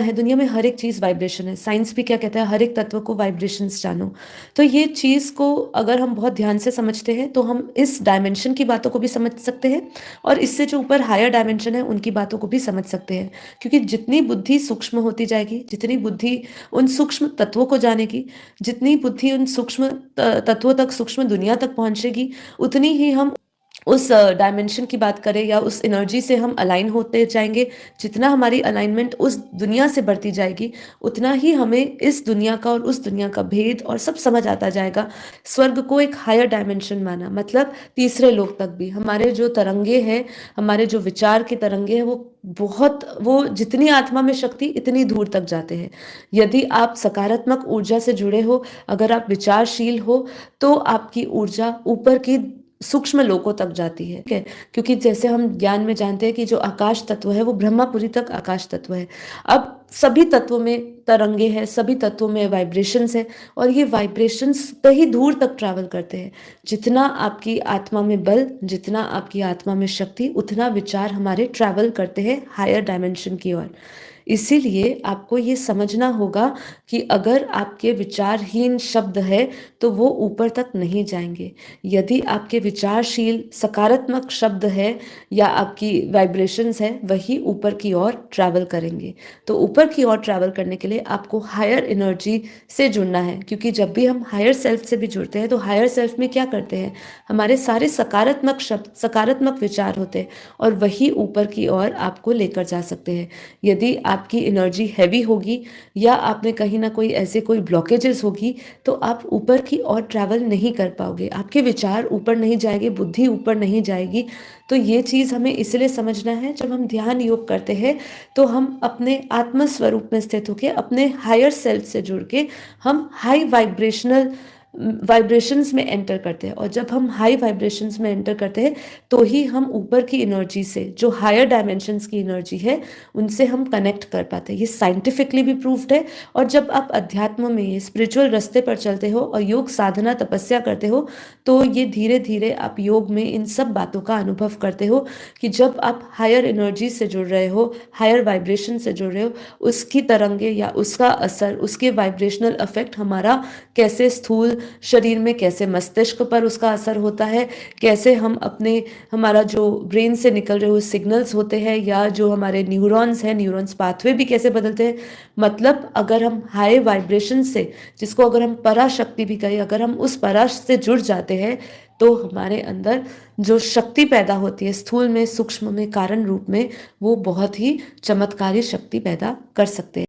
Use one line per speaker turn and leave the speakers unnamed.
है, दुनिया में हर एक चीज़ वाइब्रेशन है। साइंस भी क्या कहता है, हर एक तत्व को वाइब्रेशंस जानो। तो ये चीज़ को अगर हम बहुत ध्यान से समझते हैं, तो हम इस डायमेंशन की बातों को भी समझ सकते हैं और इससे जो ऊपर हायर डायमेंशन है, उनकी बातों को भी समझ सकते हैं। क्योंकि जितनी बुद्धि सूक्ष्म होती जाएगी, जितनी बुद्धि उन सूक्ष्म तत्वों को जानेगी, जितनी बुद्धि उन सूक्ष्म तत्वों तक, सूक्ष्म दुनिया तक पहुँचेगी, उतनी ही हम उस डायमेंशन की बात करें या उस एनर्जी से हम अलाइन होते जाएँगे। जितना हमारी अलाइनमेंट उस दुनिया से बढ़ती जाएगी, उतना ही हमें इस दुनिया का और उस दुनिया का भेद और सब समझ आता जाएगा। स्वर्ग को एक हायर डायमेंशन माना, मतलब तीसरे लोक तक भी। हमारे जो तरंगे हैं, हमारे जो विचार के तरंगे हैं, वो जितनी आत्मा में शक्ति, इतनी दूर तक जाते हैं। यदि आप सकारात्मक ऊर्जा से जुड़े हो, अगर आप विचारशील हो, तो आपकी ऊर्जा ऊपर की सूक्ष्म लोकों तक जाती है, ठीक है? क्योंकि जैसे हम ज्ञान में जानते हैं कि जो आकाश तत्व है, वो ब्रह्मापुरी तक आकाश तत्व है। अब सभी तत्वों में तरंगे हैं, सभी तत्वों में वाइब्रेशंस है और ये वाइब्रेशंस कहीं दूर तक ट्रैवल करते हैं। जितना आपकी आत्मा में बल, जितना आपकी आत्मा में शक्ति, उतना विचार हमारे ट्रैवल करते हैं हायर डायमेंशन की ओर। इसीलिए आपको ये समझना होगा कि अगर आपके विचारहीन शब्द है, तो वो ऊपर तक नहीं जाएँगे। यदि आपके विचारशील सकारात्मक शब्द है या आपकी वाइब्रेशंस है, वही ऊपर की ओर ट्रैवल करेंगे। तो ऊपर की ओर ट्रैवल करने के लिए आपको हायर एनर्जी से जुड़ना है, क्योंकि जब भी हम हायर सेल्फ से भी जुड़ते हैं, तो हायर सेल्फ में क्या करते हैं, हमारे सारे सकारात्मक शब्द, सकारात्मक विचार होते हैं और वही ऊपर की ओर आपको लेकर जा सकते हैं। यदि आपकी एनर्जी हैवी होगी या आपने कहीं ना कोई ऐसे कोई ब्लॉकेजेस होगी, तो आप ऊपर की ओर ट्रैवल नहीं कर पाओगे, आपके विचार ऊपर नहीं जाएंगे, बुद्धि ऊपर नहीं जाएगी। तो ये चीज़ हमें इसलिए समझना है, जब हम ध्यान योग करते हैं तो हम अपने आत्म स्वरूप में स्थित होकर अपने हायर सेल्फ से जुड़ के हम हाई वाइब्रेशनल वाइब्रेशंस में एंटर करते हैं। और जब हम हाई वाइब्रेशंस में एंटर करते हैं, तो ही हम ऊपर की एनर्जी से, जो हायर डायमेंशंस की एनर्जी है, उनसे हम कनेक्ट कर पाते हैं। ये साइंटिफिकली भी प्रूव्ड है। और जब आप अध्यात्म में, स्पिरिचुअल रास्ते पर चलते हो और योग साधना तपस्या करते हो, तो ये धीरे धीरे आप योग में इन सब बातों का अनुभव करते हो कि जब आप हायर एनर्जी से जुड़ रहे हो, हायर वाइब्रेशन से जुड़ रहे हो, उसकी तरंगे या उसका असर, उसके वाइब्रेशनल इफेक्ट हमारा कैसे स्थूल शरीर में, कैसे मस्तिष्क पर उसका असर होता है, कैसे हम अपने, हमारा जो ब्रेन से निकल रहे हुए सिग्नल्स होते हैं या जो हमारे न्यूरॉन्स हैं, न्यूरॉन्स पाथवे भी कैसे बदलते हैं। मतलब अगर हम हाई वाइब्रेशन से, जिसको अगर हम पराशक्ति भी कहें, अगर हम उस पराश से जुड़ जाते हैं, तो हमारे अंदर जो शक्ति पैदा होती है, स्थूल में, सूक्ष्म में, कारण रूप में, वो बहुत ही चमत्कारी शक्ति पैदा कर सकते हैं।